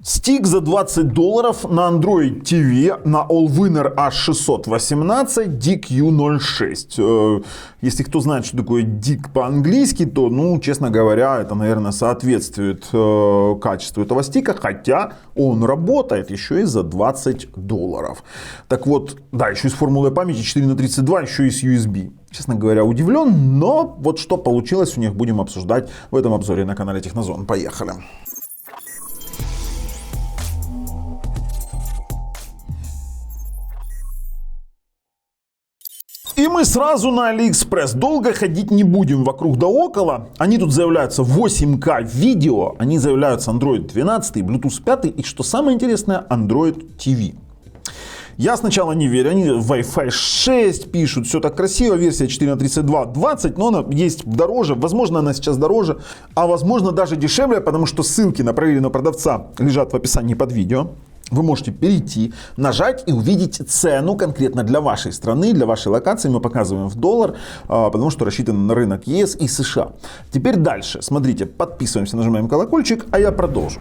Стик за $20 на Android TV на Allwinner H618 DIC-U06. Если кто знает, что такое DIC по-английски, то, ну, честно говоря, это, наверное, соответствует качеству этого стика, хотя он работает еще и за $20. Так вот, да, еще и с формулой памяти 4х32, еще и с USB. Честно говоря, удивлен, но вот что получилось у них, будем обсуждать в этом обзоре на канале Технозон. Поехали! И мы сразу на AliExpress. Долго ходить не будем вокруг да около. Они тут заявляются 8К видео, они заявляются Android 12, Bluetooth 5 и, что самое интересное, Android TV. Я сначала не верю, они Wi-Fi 6 пишут, все так красиво, версия 4х32 20, но она есть дороже, возможно она сейчас дороже, а возможно даже дешевле, потому что ссылки на проверенного продавца лежат в описании под видео. Вы можете перейти, нажать и увидеть цену конкретно для вашей страны, для вашей локации. Мы показываем в доллар, потому что рассчитано на рынок ЕС и США. Теперь дальше. Смотрите, подписываемся, нажимаем колокольчик, а я продолжу.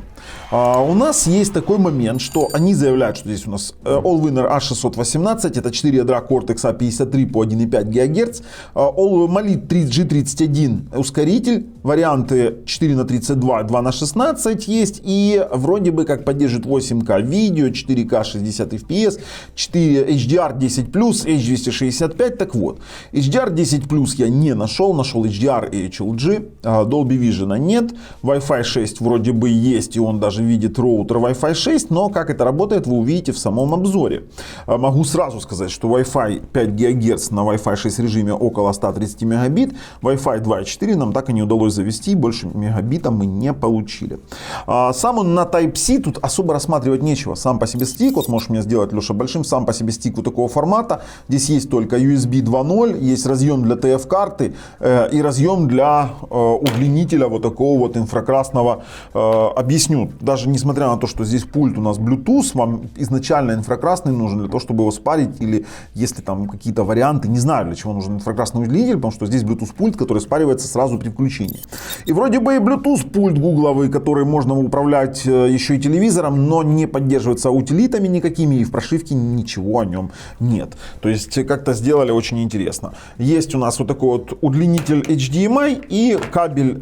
У нас есть такой момент, что они заявляют, что здесь у нас Allwinner H618, это 4 ядра Cortex A53 по 1,5 ГГц, Mali G31 ускоритель, варианты 4х32, 2х16 есть, и вроде бы как поддержит 8К видео, 4К 60 FPS, 4 HDR10+, H265. Так вот, HDR10+, я не нашел HDR и HLG, Dolby Vision нет, Wi-Fi 6 вроде бы есть, и он даже видит роутер Wi-Fi 6, но как это работает, вы увидите в самом обзоре. Могу сразу сказать, что Wi-Fi 5 ГГц на Wi-Fi 6 режиме около 130 мегабит, Wi-Fi 2.4 нам так и не удалось завести, больше мегабита мы не получили. Сам он на Type-C тут особо рассматривать нечего. Сам по себе стик, вот можешь мне сделать, Леша, большим, сам по себе стик вот такого формата. Здесь есть только USB 2.0, есть разъем для TF-карты и разъем для удлинителя вот такого вот инфракрасного. Объясню, даже несмотря на то, что здесь пульт у нас Bluetooth, вам изначально инфракрасный нужен для того, чтобы его спарить, или если там какие-то варианты, не знаю, для чего нужен инфракрасный удлинитель, потому что здесь Bluetooth пульт, который спаривается сразу при включении. И вроде бы и Bluetooth пульт гугловый, который можно управлять еще и телевизором, но не поддерживается утилитами никакими, и в прошивке ничего о нем нет. То есть как-то сделали очень интересно. Есть у нас вот такой вот удлинитель HDMI и кабель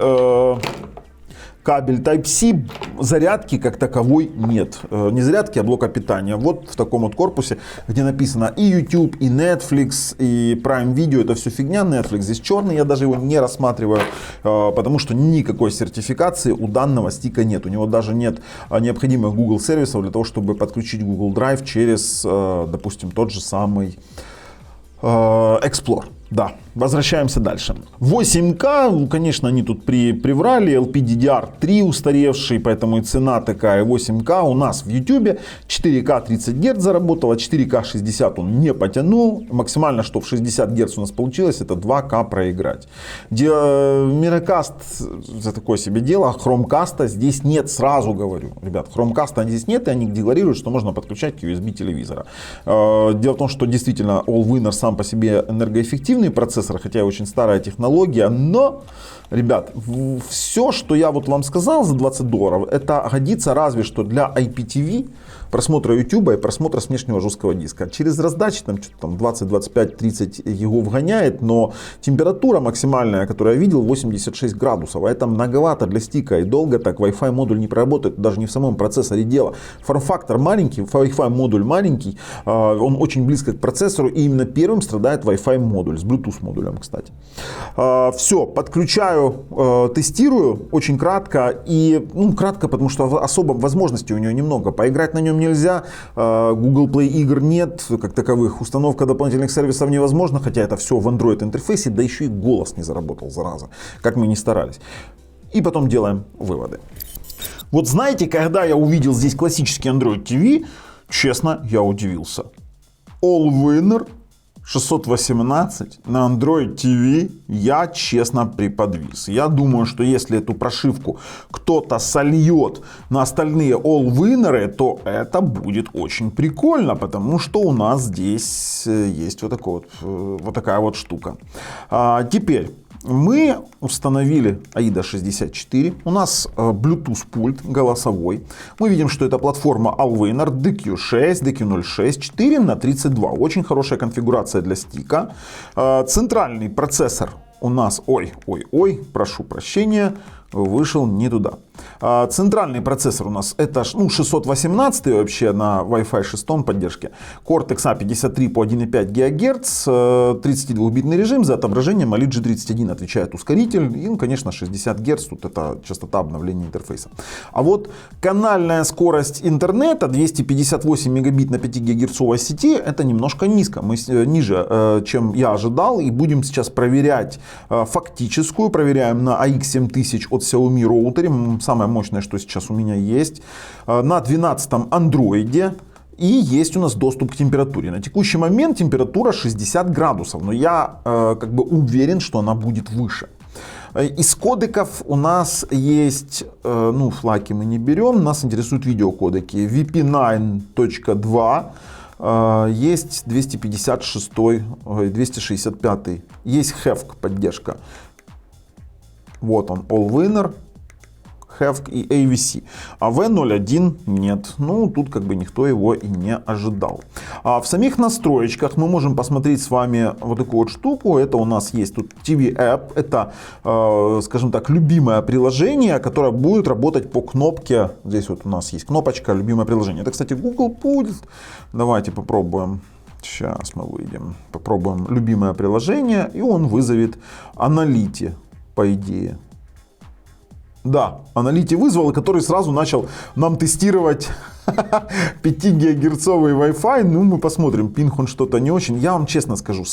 Type-C, зарядки как таковой нет. Не зарядки, а блока питания. Вот в таком вот корпусе, где написано и YouTube, и Netflix, и Prime Video. Это все фигня. Netflix здесь черный, я даже его не рассматриваю, потому что никакой сертификации у данного стика нет. У него даже нет необходимых Google сервисов для того, чтобы подключить Google Drive через, допустим, тот же самый Explorer. Да, возвращаемся дальше. 8К, конечно, они тут приврали, LPDDR3 устаревший, поэтому и цена такая. 8К у нас в YouTube 4К 30 Гц заработало, 4К 60 он не потянул. Максимально, что в 60 Гц у нас получилось, это 2К проиграть. Miracast за такое себе дело, Chromecast здесь нет, сразу говорю. Ребят, Chromecast здесь нет, и они декларируют, что можно подключать к USB телевизора. Дело в том, что действительно Allwinner сам по себе энергоэффективный процессор, хотя и очень старая технология, но, ребят, все, что я вот вам сказал за $20, это годится разве что для IPTV, просмотра YouTube и просмотра с внешнего жесткого диска. Через раздачи там что-то там 20, 25, 30 его вгоняет, но температура максимальная, которую я видел, 86 градусов, а это многовато для стика, и долго так Wi-Fi модуль не проработает, даже не в самом процессоре дело. Форм-фактор маленький, Wi-Fi модуль маленький, он очень близко к процессору, и именно первым страдает Wi-Fi модуль, с Bluetooth модулем, кстати. Все, подключаю, тестирую, очень кратко, и, кратко, потому что особо возможностей у него немного, поиграть на нем нельзя, Google Play игр нет, как таковых, установка дополнительных сервисов невозможно, хотя это все в Android интерфейсе, да еще и голос не заработал, зараза, как мы ни старались. И потом делаем выводы. Вот знаете, когда я увидел здесь классический Android TV, честно, я удивился. Allwinner 618 на Android TV я честно приподвис. Я думаю, что если эту прошивку кто-то сольет на остальные Allwinner, то это будет очень прикольно, потому что у нас здесь есть вот такая вот штука. Теперь Мы установили AIDA 64. У нас Bluetooth пульт голосовой. Мы видим, что это платформа Allwinner DQ6, DQ06, 4 на 32. Очень хорошая конфигурация для стика. Центральный процессор у нас, прошу прощения, вышел не туда. Центральный процессор у нас это 618 вообще на Wi-Fi 6 поддержке. Cortex A53 по 1,5 ГГц, 32-битный режим, за отображение Mali G31 отвечает ускоритель. И, конечно, 60 Гц, тут это частота обновления интерфейса. А вот канальная скорость интернета 258 мегабит на 5 гигагерцовой сети, это немножко низко. Мы ниже, чем я ожидал. И будем сейчас проверять фактическую. Проверяем на AX7000 от Xiaomi роутере. Самое мощное, что сейчас у меня есть. На 12-м андроиде. И есть у нас доступ к температуре. На текущий момент температура 60 градусов. Но я уверен, что она будет выше. Из кодеков у нас есть, флаки мы не берем. Нас интересуют видеокодеки. VP9.2. Есть 256, 265. Есть HEVC поддержка. Вот он, Allwinner, HEVC и AVC. А V01 нет. Тут никто его и не ожидал. А в самих настроечках мы можем посмотреть с вами вот такую вот штуку. Это у нас есть тут TV App. Это, скажем так, любимое приложение, которое будет работать по кнопке. Здесь вот у нас есть кнопочка «Любимое приложение». Это, кстати, Google пульт. Давайте попробуем. Сейчас мы выйдем. Попробуем любимое приложение. И он вызовет Analytics, по идее. Да, Analytics вызвал, который сразу начал нам тестировать 5-гигагерцовый Wi-Fi. Мы посмотрим, пинг он что-то не очень. Я вам честно скажу,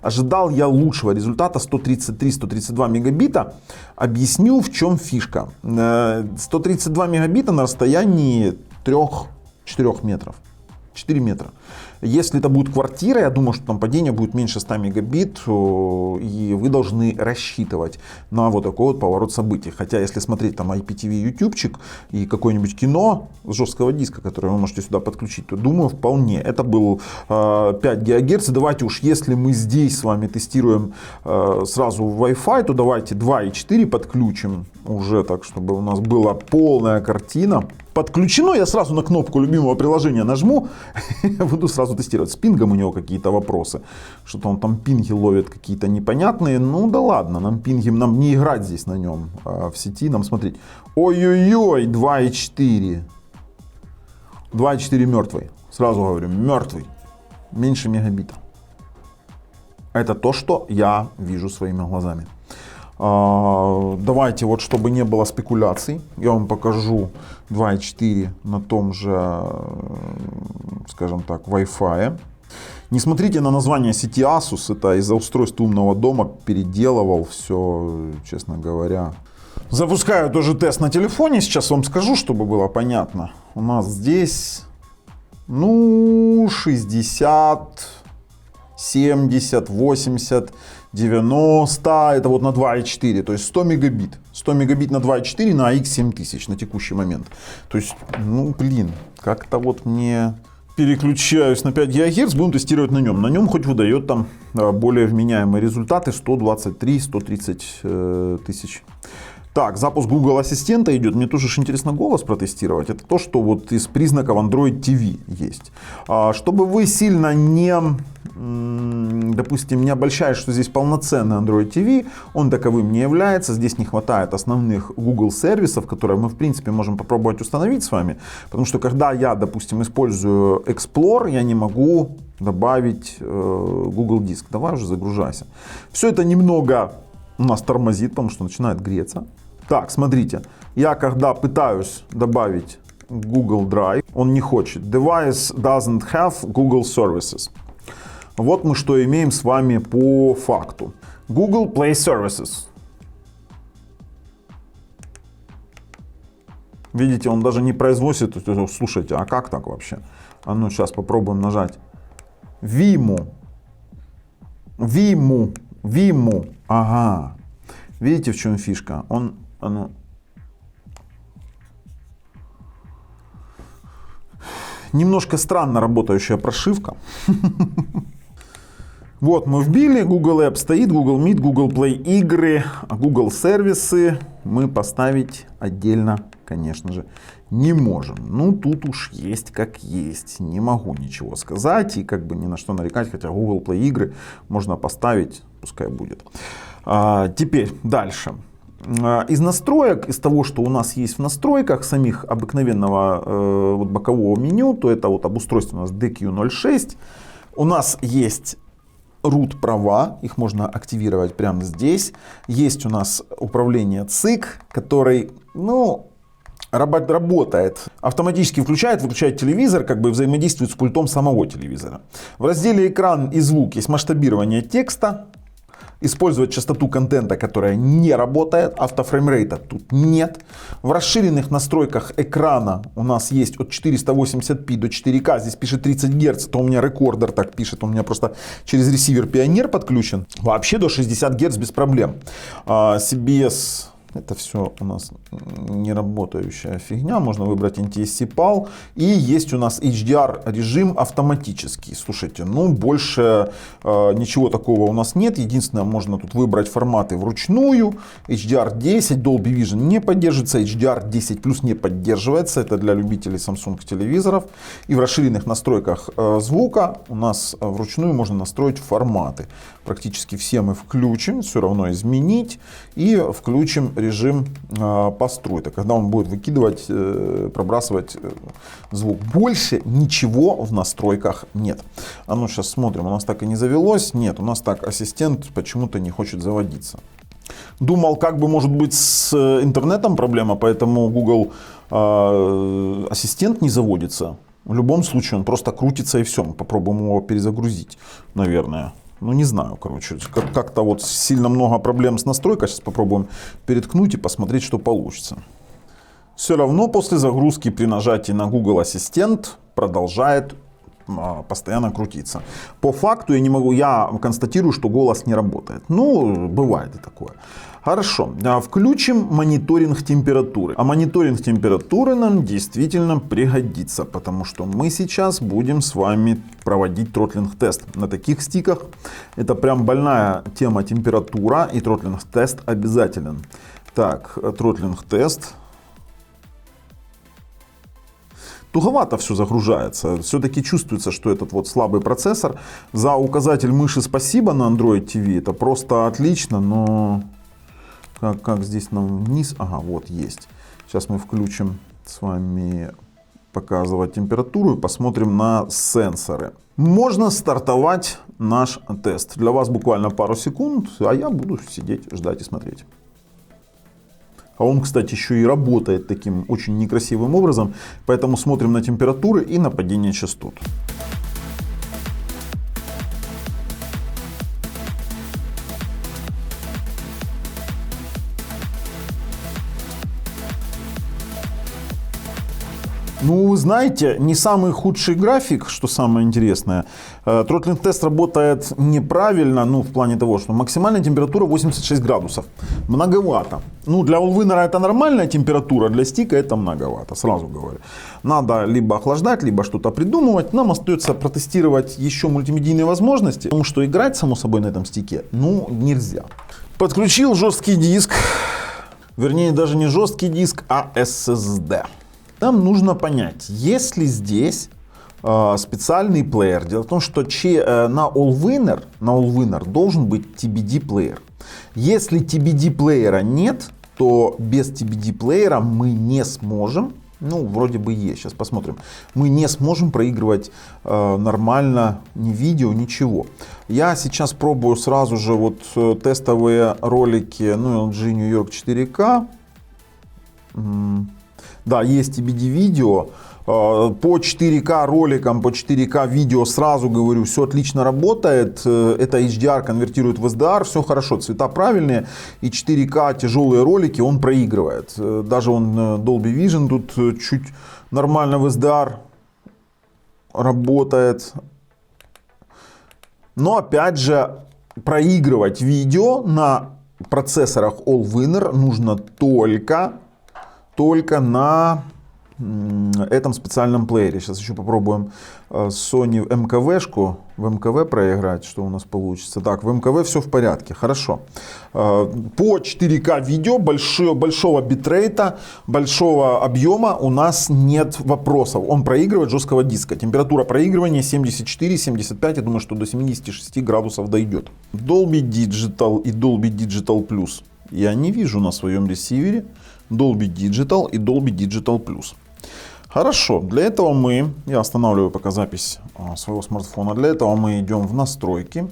ожидал я лучшего результата, 133-132 мегабита. Объясню, в чем фишка. 132 мегабита на расстоянии 3-4 метров. 4 метра. Если это будет квартира, я думаю, что там падение будет меньше 100 мегабит, и вы должны рассчитывать на вот такой вот поворот событий. Хотя, если смотреть там IPTV, ютубчик и какое-нибудь кино с жесткого диска, которое вы можете сюда подключить, то думаю, вполне. Это был 5 ГГц. Давайте уж, если мы здесь с вами тестируем сразу Wi-Fi, то давайте 2,4 подключим уже так, чтобы у нас была полная картина. Подключено, я сразу на кнопку любимого приложения нажму, буду сразу тестировать. С пингом у него какие-то вопросы, что-то он там пинги ловит какие-то непонятные. Да ладно, нам не играть здесь на нем, а в сети нам смотреть. Ой-ой-ой, 2,4. 2,4 мертвый, сразу говорю, мертвый, меньше мегабита. Это то, что я вижу своими глазами. Давайте, вот чтобы не было спекуляций, я вам покажу 2,4 на том же, скажем так, Wi-Fi. Не смотрите на название сети Asus, это из-за устройства умного дома переделывал все, честно говоря. Запускаю тоже тест на телефоне, сейчас вам скажу, чтобы было понятно. У нас здесь, 60, 70, 80, 90, это вот на 2,4, то есть 100 мегабит. 100 мегабит на 2,4 на AX7000 на текущий момент. То есть, как-то вот мне... Переключаюсь на 5 ГГц, будем тестировать на нем. На нем хоть выдает там более вменяемые результаты, 123-130 тысяч. Так, запуск Google Ассистента идет. Мне тоже интересно голос протестировать. Это то, что вот из признаков Android TV есть. Чтобы вы сильно допустим, не обольщаясь, что здесь полноценный Android TV, он таковым не является. Здесь не хватает основных Google сервисов, которые мы, в принципе, можем попробовать установить с вами. Потому что, когда я, допустим, использую Explore, я не могу добавить Google Диск. Давай уже загружайся. Все это немного у нас тормозит, потому что начинает греться. Так, смотрите, я когда пытаюсь добавить Google Drive, он не хочет. Device doesn't have Google Services. Вот мы что имеем с вами по факту. Google Play Services. Видите, он даже не производит. Слушайте, а как так вообще? Сейчас попробуем нажать. Vimeo. Ага. Видите, в чем фишка? Немножко странно работающая прошивка. Вот мы вбили, Google App стоит, Google Meet, Google Play игры, а Google сервисы мы поставить отдельно, конечно же, не можем. Ну, тут уж есть как есть, не могу ничего сказать и как бы ни на что нарекать, хотя Google Play игры можно поставить, пускай будет. Теперь дальше. Из настроек, из того, что у нас есть в настройках самих обыкновенного вот бокового меню, то это вот обустройство у нас DQ06, у нас есть root права, их можно активировать прямо здесь. Есть у нас управление ЦИК, который, ну, работает. Автоматически выключает телевизор, как бы взаимодействует с пультом самого телевизора. В разделе экран и звук есть масштабирование текста. Использовать частоту контента, которая не работает. Автофреймрейта тут нет. В расширенных настройках экрана у нас есть от 480p до 4К. Здесь пишет 30 Гц. Это у меня рекордер так пишет. У меня просто через ресивер Pioneer подключен. Вообще до 60 Гц без проблем. CBS... Это все у нас не работающая фигня. Можно выбрать NTSC PAL. И есть у нас HDR режим автоматический. Слушайте, ну больше ничего такого у нас нет. Единственное, можно тут выбрать форматы вручную. HDR10, Dolby Vision не поддерживается. HDR10 Plus не поддерживается. Это для любителей Samsung телевизоров. И в расширенных настройках звука у нас вручную можно настроить форматы. Практически все мы включим. Все равно изменить. И включим режим построй, это когда он будет выкидывать, пробрасывать звук. Больше ничего в настройках нет. А ну сейчас смотрим, у нас так и не завелось. Нет, у нас так ассистент почему-то не хочет заводиться. Думал, как бы может быть с интернетом проблема, поэтому Google ассистент не заводится. В любом случае он просто крутится и все. Мы попробуем его перезагрузить, наверное. Ну, не знаю, короче, как-то вот сильно много проблем с настройкой. Сейчас попробуем переткнуть и посмотреть, что получится. Все равно после загрузки при нажатии на Google Ассистент продолжает постоянно крутиться. По факту я констатирую, что голос не работает. Ну, бывает и такое. Хорошо, включим мониторинг температуры. А мониторинг температуры нам действительно пригодится, потому что мы сейчас будем с вами проводить тротлинг-тест на таких стиках. Это прям больная тема температура, и тротлинг-тест обязателен. Так, тротлинг-тест. Туговато все загружается. Все-таки чувствуется, что этот вот слабый процессор. За указатель мыши спасибо на Android TV. Это просто отлично, но... Как здесь нам вниз? Ага, вот есть. Сейчас мы включим с вами показывать температуру и посмотрим на сенсоры. Можно стартовать наш тест. Для вас буквально пару секунд, а я буду сидеть, ждать и смотреть. А он, кстати, еще и работает таким очень некрасивым образом. Поэтому смотрим на температуры и на падение частот. Ну, вы знаете, не самый худший график, что самое интересное. Тротлинг-тест работает неправильно, ну, в плане того, что максимальная температура 86 градусов. Многовато. Ну, для Allwinner это нормальная температура, для стика это многовато, сразу говорю. Надо либо охлаждать, либо что-то придумывать. Нам остается протестировать еще мультимедийные возможности, потому что играть, само собой, на этом стике, ну, нельзя. Подключил жесткий диск, вернее, даже не жесткий диск, а SSD. Нам нужно понять, есть ли здесь специальный плеер. Дело в том, что на Allwinner должен быть TBD плеер. Если TBD плеера нет, то без TBD плеера мы не сможем, ну вроде бы есть, сейчас посмотрим, мы не сможем проигрывать нормально ни видео, ничего. Я сейчас пробую сразу же вот тестовые ролики, ну LG New York 4K. Да, есть TBD видео. По 4К роликам, по 4К видео сразу говорю, все отлично работает. Это HDR конвертирует в SDR, все хорошо, цвета правильные. И 4К тяжелые ролики он проигрывает. Даже он Dolby Vision тут чуть нормально в SDR работает. Но опять же, проигрывать видео на процессорах Allwinner нужно только на этом специальном плеере. Сейчас еще попробуем Sony МКВшку в МКВ проиграть, что у нас получится. Так, в МКВ все в порядке, хорошо. По 4К видео большого битрейта, большого объема у нас нет вопросов. Он проигрывает жесткого диска. Температура проигрывания 74-75, я думаю, что до 76 градусов дойдет. Dolby Digital и Dolby Digital Plus я не вижу на своем ресивере. Dolby Digital и Dolby Digital Plus. Хорошо, для этого я останавливаю пока запись своего смартфона, для этого мы идем в настройки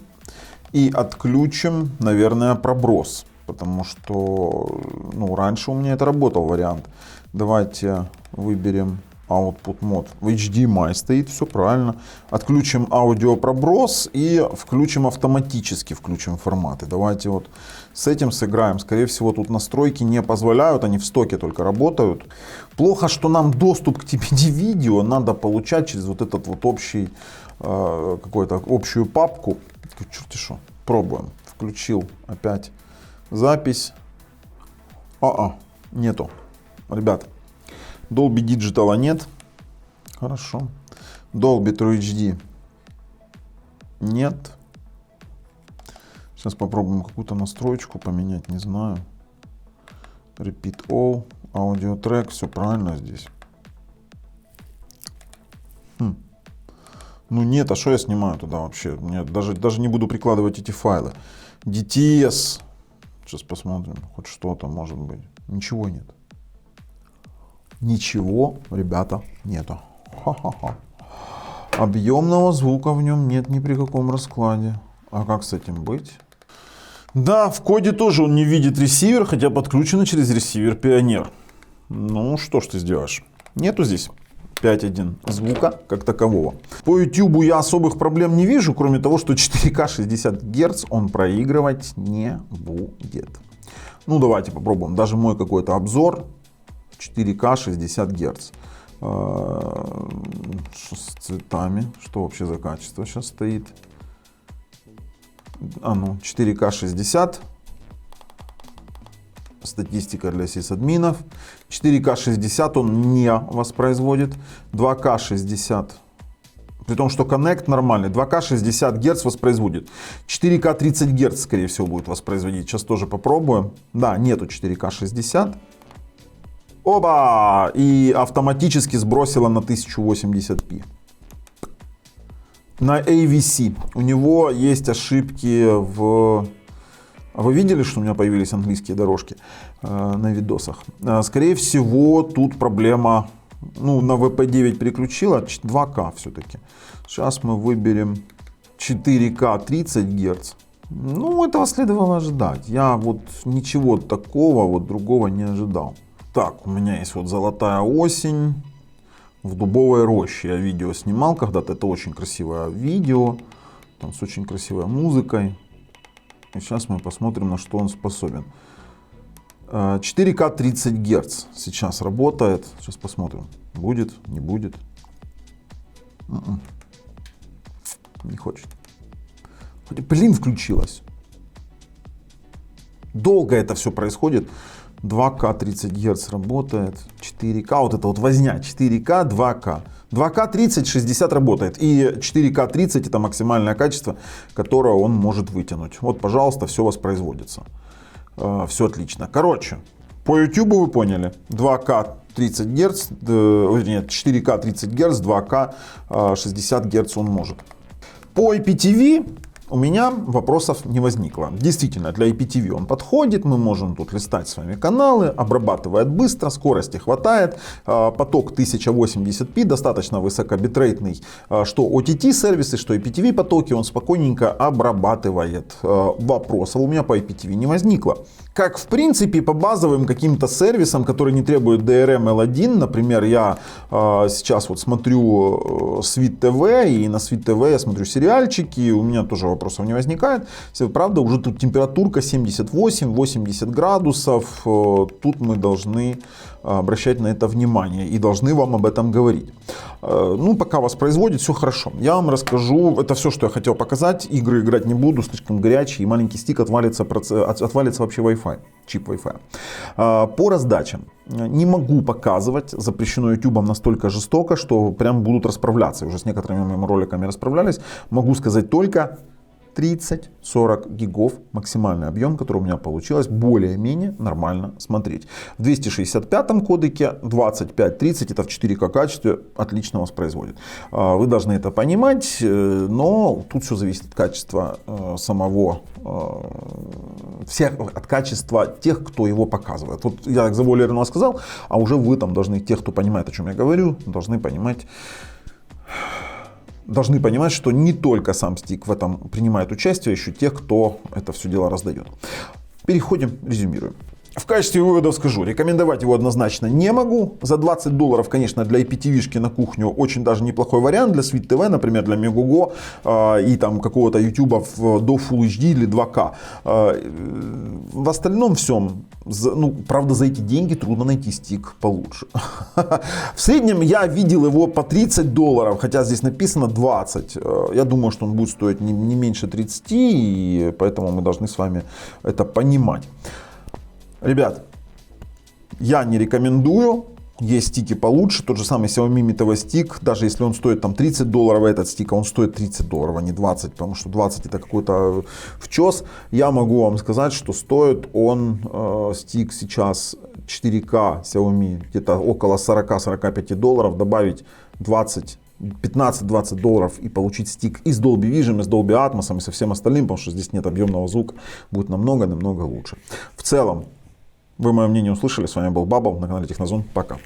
и отключим, наверное, проброс, потому что раньше у меня это работал вариант. Давайте выберем Output Mode. В HDMI стоит, все правильно. Отключим аудиопроброс и включим автоматически, включим форматы. Давайте вот с этим сыграем. Скорее всего, тут настройки не позволяют, они в стоке только работают. Плохо, что нам доступ к TPD-видео надо получать через вот этот вот общий, какую-то общую папку. Черти что, пробуем. Включил опять запись. Нету. Ребят. Dolby Digital нет. Хорошо. Dolby True HD нет. Сейчас попробуем какую-то настроечку поменять, не знаю. Repeat All, Audio Track, все правильно здесь. Ну нет, а что я снимаю туда вообще? Нет, даже не буду прикладывать эти файлы. DTS. Сейчас посмотрим, хоть что-то может быть. Ничего нет. Ничего, ребята, нету. Ха-ха-ха. Объемного звука в нем нет ни при каком раскладе. А как с этим быть? Да, в коде тоже он не видит ресивер, хотя подключено через ресивер Pioneer. Ну, что ж ты сделаешь? Нету здесь 5.1 звука как такового. По YouTube я особых проблем не вижу, кроме того, что 4К 60 Гц он проигрывать не будет. Ну, давайте попробуем. Даже мой какой-то обзор. 4К 60 Гц. С цветами. Что вообще за качество сейчас стоит? 4К 60. Статистика для сисадминов. 4К 60 он не воспроизводит. 2К 60. При том, что Connect нормальный. 2К 60 Гц воспроизводит. 4К 30 Гц, скорее всего, будет воспроизводить. Сейчас тоже попробуем. Да, нету 4К 60. Оба! И автоматически сбросила на 1080p. На AVC. У него есть ошибки в... Вы видели, что у меня появились английские дорожки на видосах? Скорее всего, тут проблема... на VP9 переключила, 2К все-таки. Сейчас мы выберем 4К 30 Гц. Этого следовало ожидать. Я вот ничего такого другого не ожидал. Так, у меня есть вот «Золотая осень» в Дубовой роще. Я видео снимал когда-то. Это очень красивое видео. Там с очень красивой музыкой. И сейчас мы посмотрим, на что он способен. 4К 30 Гц сейчас работает. Сейчас посмотрим. Будет, не будет. Не хочет. Блин, включилась. Долго это все происходит. 2К 30 Гц работает, 4К, вот это вот возня, 4К, 2К. 2К 30, 60 работает. И 4К 30 это максимальное качество, которое он может вытянуть. Вот, пожалуйста, все воспроизводится. Все отлично. Короче, по YouTube вы поняли. 2К 30 Гц, нет, 4К 30 Гц, 2К 60 Гц он может. По IPTV у меня вопросов не возникло. Действительно, для IPTV он подходит, мы можем тут листать с вами каналы, обрабатывает быстро, скорости хватает, поток 1080p, достаточно высокобитрейтный, что OTT сервисы, что IPTV потоки, он спокойненько обрабатывает. Вопросов у меня по IPTV не возникло. Как в принципе по базовым каким-то сервисам, которые не требуют DRM L1, например, я сейчас вот смотрю Свит ТВ, и на Свит ТВ я смотрю сериальчики, у меня тоже вопросов не возникает. Правда, уже тут температурка 78-80 градусов, тут мы должны обращать на это внимание и должны вам об этом говорить. Ну, пока вас производит, все хорошо. Я вам расскажу, это все, что я хотел показать. Игры играть не буду, слишком горячий, и маленький стик отвалится вообще Wi-Fi, чип Wi-Fi. По раздачам. Не могу показывать, запрещено YouTube настолько жестоко, что прям будут расправляться. Уже с некоторыми моими роликами расправлялись. Могу сказать только 30-40 гигов максимальный объем, который у меня получилось более-менее нормально смотреть. В 265 кодеке 25-30, это в 4К качестве, отлично воспроизводит. Вы должны это понимать, но тут все зависит от качества от качества тех, кто его показывает. Вот я так завуалированно сказал, а уже вы там должны, тех, кто понимает, о чем я говорю, должны понимать, что не только сам стик в этом принимает участие, еще тех, кто это все дело раздает. Переходим, резюмируем. В качестве выводов скажу, рекомендовать его однозначно не могу. За $20, конечно, для IPTV-шки на кухню очень даже неплохой вариант. Для Sweet TV, например, для Megogo и там какого-то YouTube до Full HD или 2К. В остальном всем, ну, правда, за эти деньги трудно найти стик получше. В среднем я видел его по $30, хотя здесь написано 20. Я думаю, что он будет стоить не меньше 30, и поэтому мы должны с вами это понимать. Ребят, я не рекомендую, есть стики получше, тот же самый Xiaomi Mi TV стик, даже если он стоит там $30, этот стик, он стоит $30, а не 20, потому что 20 это какой-то вчес. Я могу вам сказать, что стоит он, стик сейчас 4К Xiaomi где-то около $40-45, добавить 15-20 долларов и получить стик и с Dolby Vision, и с Dolby Atmos, и со всем остальным, потому что здесь нет объемного звука, будет намного лучше. В целом, вы мое мнение услышали. С вами был Бабл на канале Технозон. Пока.